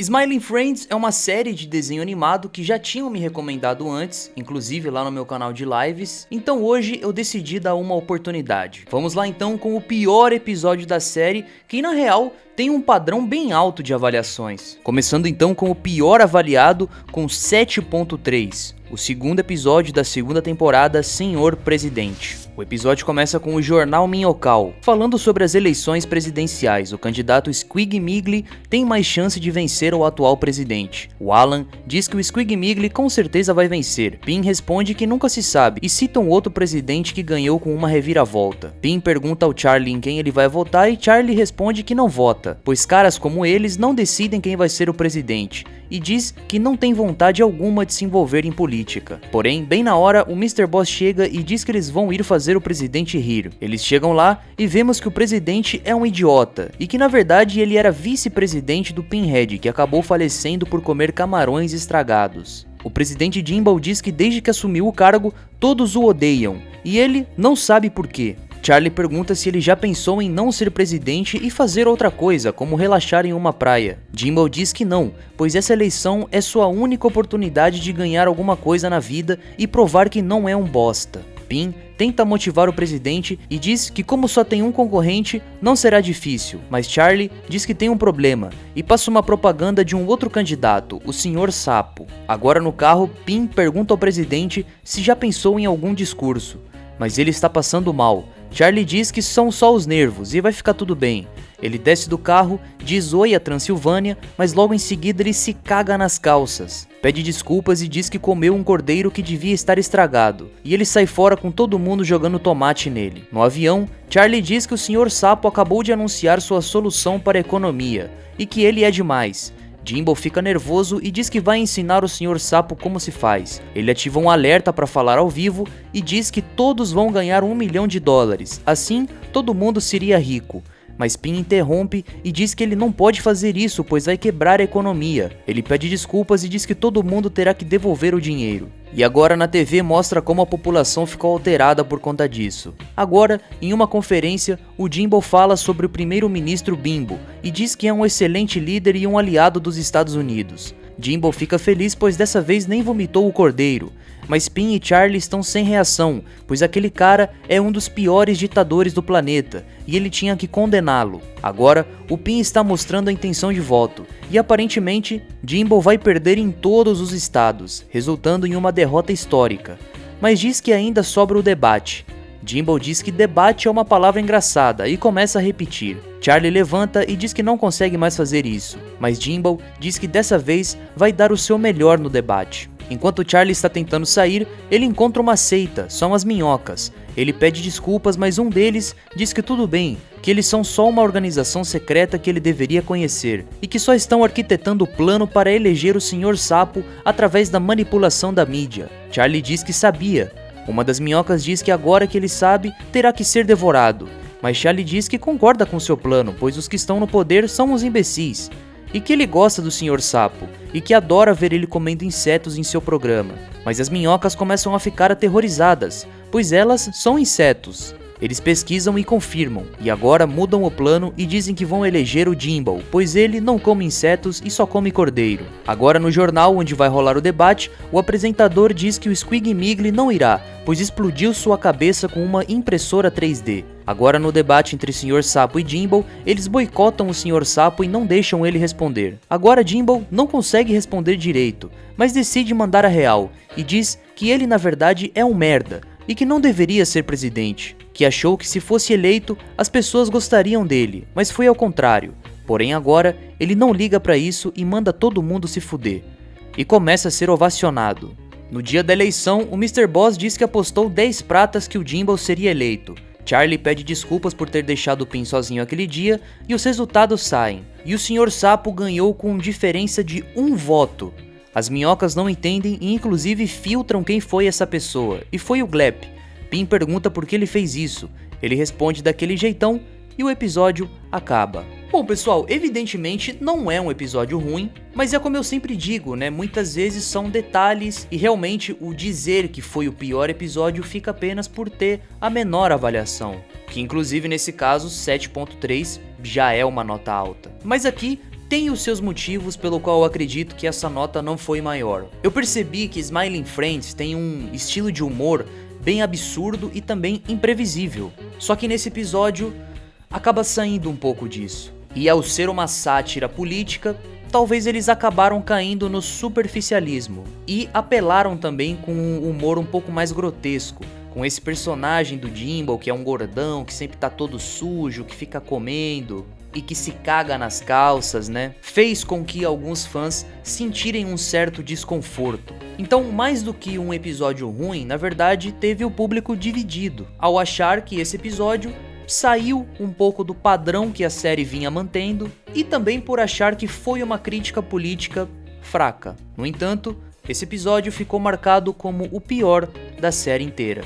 Smiling Friends é uma série de desenho animado que já tinham me recomendado antes, inclusive lá no meu canal de lives, então hoje eu decidi dar uma oportunidade. Vamos lá então com o pior episódio da série, que na real tem um padrão bem alto de avaliações. Começando então com o pior avaliado com 7.3, o segundo episódio da segunda temporada, Senhor Presidente. O episódio começa com o Jornal Minhocal, falando sobre as eleições presidenciais. O candidato Squigmigli tem mais chance de vencer o atual presidente. O Alan diz que o Squigmigli com certeza vai vencer. Pim responde que nunca se sabe e cita um outro presidente que ganhou com uma reviravolta. Pim pergunta ao Charlie em quem ele vai votar e Charlie responde que não vota, pois caras como eles não decidem quem vai ser o presidente, e diz que não tem vontade alguma de se envolver em política. Porém, bem na hora, o Mr. Boss chega e diz que eles vão ir fazer o presidente rir. Eles chegam lá e vemos que o presidente é um idiota, e que na verdade ele era vice-presidente do Pinhead, que acabou falecendo por comer camarões estragados. O presidente Jimbo diz que desde que assumiu o cargo, todos o odeiam, e ele não sabe por quê. Charlie pergunta se ele já pensou em não ser presidente e fazer outra coisa, como relaxar em uma praia. Jimbo diz que não, pois essa eleição é sua única oportunidade de ganhar alguma coisa na vida e provar que não é um bosta. Pim tenta motivar o presidente e diz que como só tem um concorrente, não será difícil, mas Charlie diz que tem um problema e passa uma propaganda de um outro candidato, o Sr. Sapo. Agora no carro, Pim pergunta ao presidente se já pensou em algum discurso, mas ele está passando mal. Charlie diz que são só os nervos e vai ficar tudo bem. Ele desce do carro, diz oi à Transilvânia, mas logo em seguida ele se caga nas calças. Pede desculpas e diz que comeu um cordeiro que devia estar estragado, e ele sai fora com todo mundo jogando tomate nele. No avião, Charlie diz que o Sr. Sapo acabou de anunciar sua solução para a economia, e que ele é demais. Jimbo fica nervoso e diz que vai ensinar o Sr. Sapo como se faz. Ele ativa um alerta para falar ao vivo e diz que todos vão ganhar $1 milhão, assim todo mundo seria rico. Mas Pim interrompe e diz que ele não pode fazer isso, pois vai quebrar a economia. Ele pede desculpas e diz que todo mundo terá que devolver o dinheiro. E agora na TV mostra como a população ficou alterada por conta disso. Agora, em uma conferência, o Jimbo fala sobre o primeiro-ministro Bimbo e diz que é um excelente líder e um aliado dos Estados Unidos. Jimbo fica feliz pois dessa vez nem vomitou o cordeiro, mas Pim e Charlie estão sem reação, pois aquele cara é um dos piores ditadores do planeta e ele tinha que condená-lo. Agora, o Pim está mostrando a intenção de voto e aparentemente Jimbo vai perder em todos os estados, resultando em uma derrota histórica, mas diz que ainda sobra o debate. Jimbo diz que debate é uma palavra engraçada e começa a repetir. Charlie levanta e diz que não consegue mais fazer isso, mas Jimbo diz que dessa vez vai dar o seu melhor no debate. Enquanto Charlie está tentando sair, ele encontra uma seita, são as minhocas. Ele pede desculpas, mas um deles diz que tudo bem, que eles são só uma organização secreta que ele deveria conhecer, e que só estão arquitetando o plano para eleger o Sr. Sapo através da manipulação da mídia. Charlie diz que sabia. Uma das minhocas diz que agora que ele sabe, terá que ser devorado, mas Charlie diz que concorda com seu plano, pois os que estão no poder são os imbecis, e que ele gosta do Sr. Sapo, e que adora ver ele comendo insetos em seu programa. Mas as minhocas começam a ficar aterrorizadas, pois elas são insetos. Eles pesquisam e confirmam, e agora mudam o plano e dizem que vão eleger o Jimbo, pois ele não come insetos e só come cordeiro. Agora no jornal onde vai rolar o debate, o apresentador diz que o Squigmigli não irá, pois explodiu sua cabeça com uma impressora 3D. Agora no debate entre Sr. Sapo e Jimbo, eles boicotam o Sr. Sapo e não deixam ele responder. Agora Jimbo não consegue responder direito, mas decide mandar a real, e diz que ele na verdade é um merda, e que não deveria ser presidente, que achou que se fosse eleito, as pessoas gostariam dele, mas foi ao contrário. Porém agora, ele não liga pra isso e manda todo mundo se fuder. E começa a ser ovacionado. No dia da eleição, o Mr. Boss diz que apostou 10 pratas que o Jimbo seria eleito. Charlie pede desculpas por ter deixado o Pim sozinho aquele dia, e os resultados saem. E o Sr. Sapo ganhou com diferença de 1 voto. As minhocas não entendem e inclusive filtram quem foi essa pessoa, e foi o Glep. Pim pergunta por que ele fez isso, ele responde daquele jeitão e o episódio acaba. Bom pessoal, evidentemente não é um episódio ruim, mas é como eu sempre digo, né, muitas vezes são detalhes e realmente o dizer que foi o pior episódio fica apenas por ter a menor avaliação, que inclusive nesse caso 7.3 já é uma nota alta. Mas aqui tem os seus motivos pelo qual eu acredito que essa nota não foi maior. Eu percebi que Smiling Friends tem um estilo de humor bem absurdo e também imprevisível. Só que nesse episódio acaba saindo um pouco disso. E ao ser uma sátira política, talvez eles acabaram caindo no superficialismo e apelaram também com um humor um pouco mais grotesco, com esse personagem do Jimbo que é um gordão, que sempre tá todo sujo, que fica comendo e que se caga nas calças, né? Fez com que alguns fãs sentirem um certo desconforto. Então, mais do que um episódio ruim, na verdade, teve o público dividido, ao achar que esse episódio saiu um pouco do padrão que a série vinha mantendo e também por achar que foi uma crítica política fraca. No entanto, esse episódio ficou marcado como o pior da série inteira.